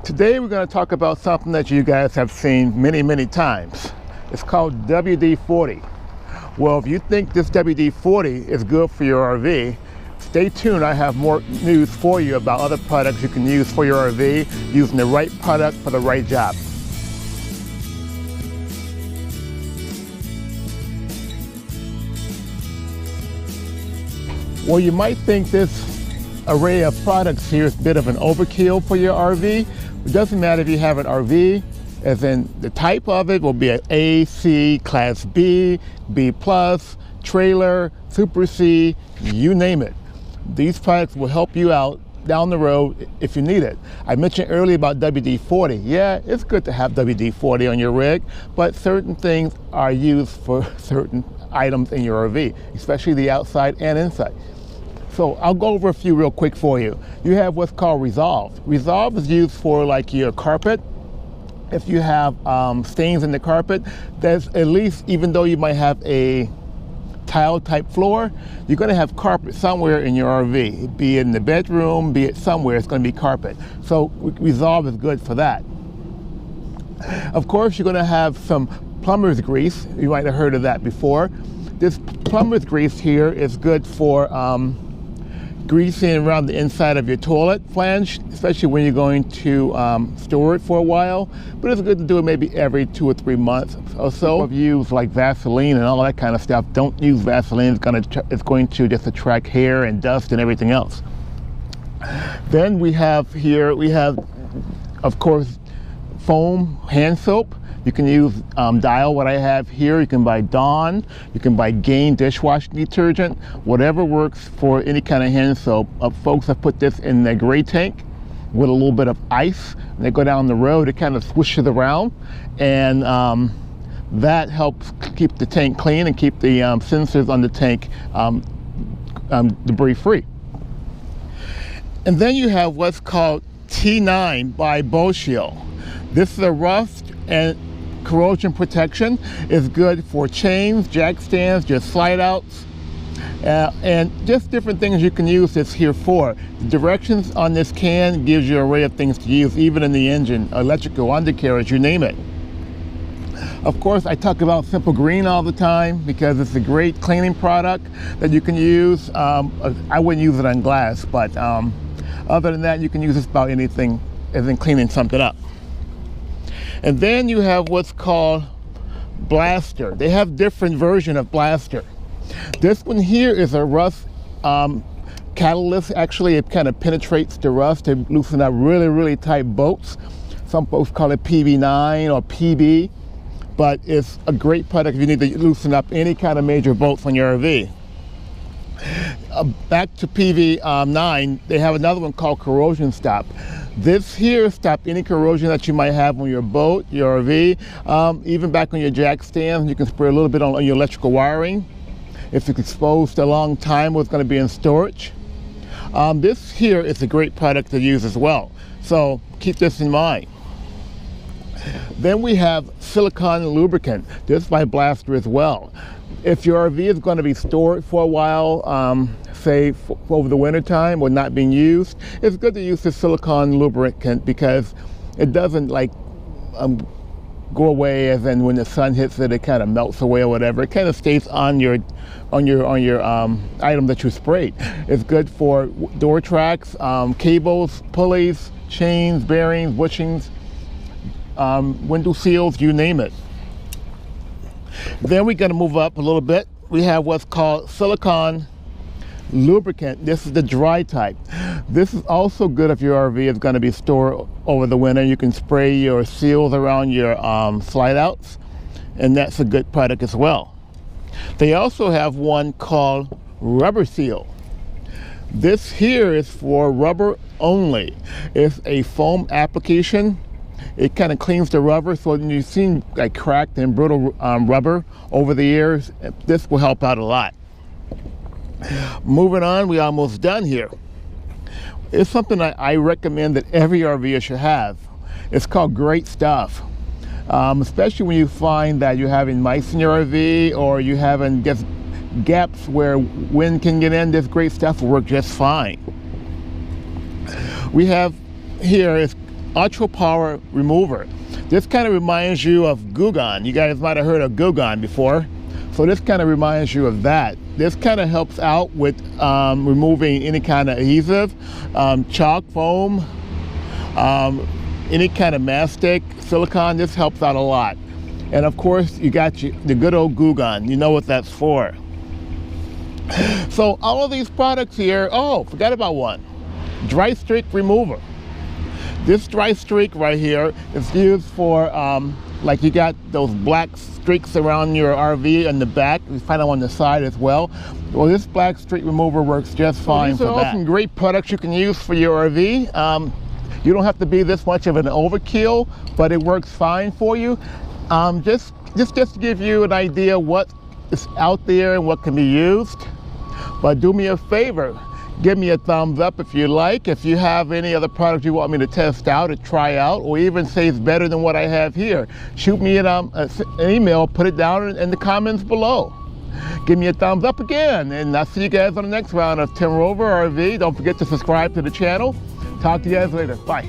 Today we're going to talk about something that you guys have seen many times. It's called WD-40. Well, if you think this WD-40 is good for your RV, stay tuned. I have more news for you about other products you can use for your RV using the right product for the right job. Well, you might think this array of products here is a bit of an overkill for your RV. It doesn't matter if you have an RV, as in the type of it will be an A, C, Class B, B+, trailer, Super C, you name it. These products will help you out down the road if you need it. I mentioned earlier about WD-40. Yeah, it's good to have WD-40 on your rig, but certain things are used for certain items in your RV, especially the outside and inside. So I'll go over a few real quick for you. You have what's called Resolve. Resolve is used for like your carpet. If you have stains in the carpet, there's at least, even though you might have a tile type floor, you're going to have carpet somewhere in your RV, be it in the bedroom, be it somewhere, it's going to be carpet. So Resolve is good for that. Of course, you're going to have some plumber's grease. You might have heard of that before. This plumber's grease here is good for greasing around the inside of your toilet flange, especially when you're going to store it for a while. But it's good to do it maybe every 2 or 3 months or so. If you use like Vaseline and all that kind of stuff, don't use Vaseline. It's going to just attract hair and dust and everything else. Then we have, of course, foam hand soap. You can use Dial, what I have here. You can buy Dawn. You can buy Gain dishwashing detergent. Whatever works for any kind of hand soap. Folks have put this in their gray tank with a little bit of ice. And they go down the road, it kind of swishes around. And that helps keep the tank clean and keep the sensors on the tank debris free. And then you have what's called T9 by Shield. This is a rust and corrosion protection. Is good for chains, jack stands, your slide outs, and just different things you can use this here for. The directions on this can gives you an array of things to use, even in the engine, electrical, undercarriage, you name it. Of course, I talk about Simple Green all the time because it's a great cleaning product that you can use. I wouldn't use it on glass, but other than that, you can use this about anything as in cleaning something up. And then you have what's called Blaster. They have different version of Blaster. This one here is a rust catalyst. Actually, it kind of penetrates the rust to loosen up really tight bolts. Some folks call it PB9 or PB, but it's a great product if you need to loosen up any kind of major bolts on your RV. Back to PB9, they have another one called Corrosion Stop. This here stops any corrosion that you might have on your boat, your RV, even back on your jack stands. You can spray a little bit on your electrical wiring. If it's exposed a long time, it's going to be in storage. This here is a great product to use as well. So keep this in mind. Then we have silicone lubricant. This by Blaster as well. If your RV is going to be stored for a while, say over the winter time or not being used, it's good to use the silicone lubricant because it doesn't like go away, as in when the sun hits it, it kind of melts away or whatever. It kind of stays on your item that you sprayed. It's good for door tracks, cables, pulleys, chains, bearings, bushings, window seals, you name it. Then we're going to move up a little bit. We have what's called silicone lubricant. This is the dry type. This is also good if your RV is going to be stored over the winter. You can spray your seals around your slide outs, and that's a good product as well. They also have one called Rubber Seal. This here is for rubber only. It's a foam application. It kind of cleans the rubber, so when you've seen like cracked and brittle rubber over the years, this will help out a lot. Moving on, we're almost done here. It's something I recommend that every RVer should have. It's called Great Stuff. Especially when you find that you're having mice in your RV or you having just gaps where wind can get in, this Great Stuff will work just fine. We have here is ultra power remover. This kind of reminds you of Goo Gone. You guys might have heard of Goo Gone before. So this kind of reminds you of that. This kind of helps out with removing any kind of adhesive, chalk, foam, any kind of mastic, silicone. This helps out a lot. And of course, you got the good old Goo Gone. You know what that's for. So all of these products here, oh, forgot about one. Dry streak remover. This dry streak right here is used for, like you got those black streaks around your RV in the back. You find them on the side as well. Well, this black streak remover works just fine for that. These are all some great products you can use for your RV. You don't have to be this much of an overkill, but it works fine for you. Just to give you an idea what is out there and what can be used. But do me a favor, give me a thumbs up if you like. If you have any other products you want me to test out or try out, or even say it's better than what I have here, shoot me an email, put it down in the comments below. Give me a thumbs up again, and I'll see you guys on the next round of Tim Rover RV. Don't forget to subscribe to the channel. Talk to you guys later. Bye.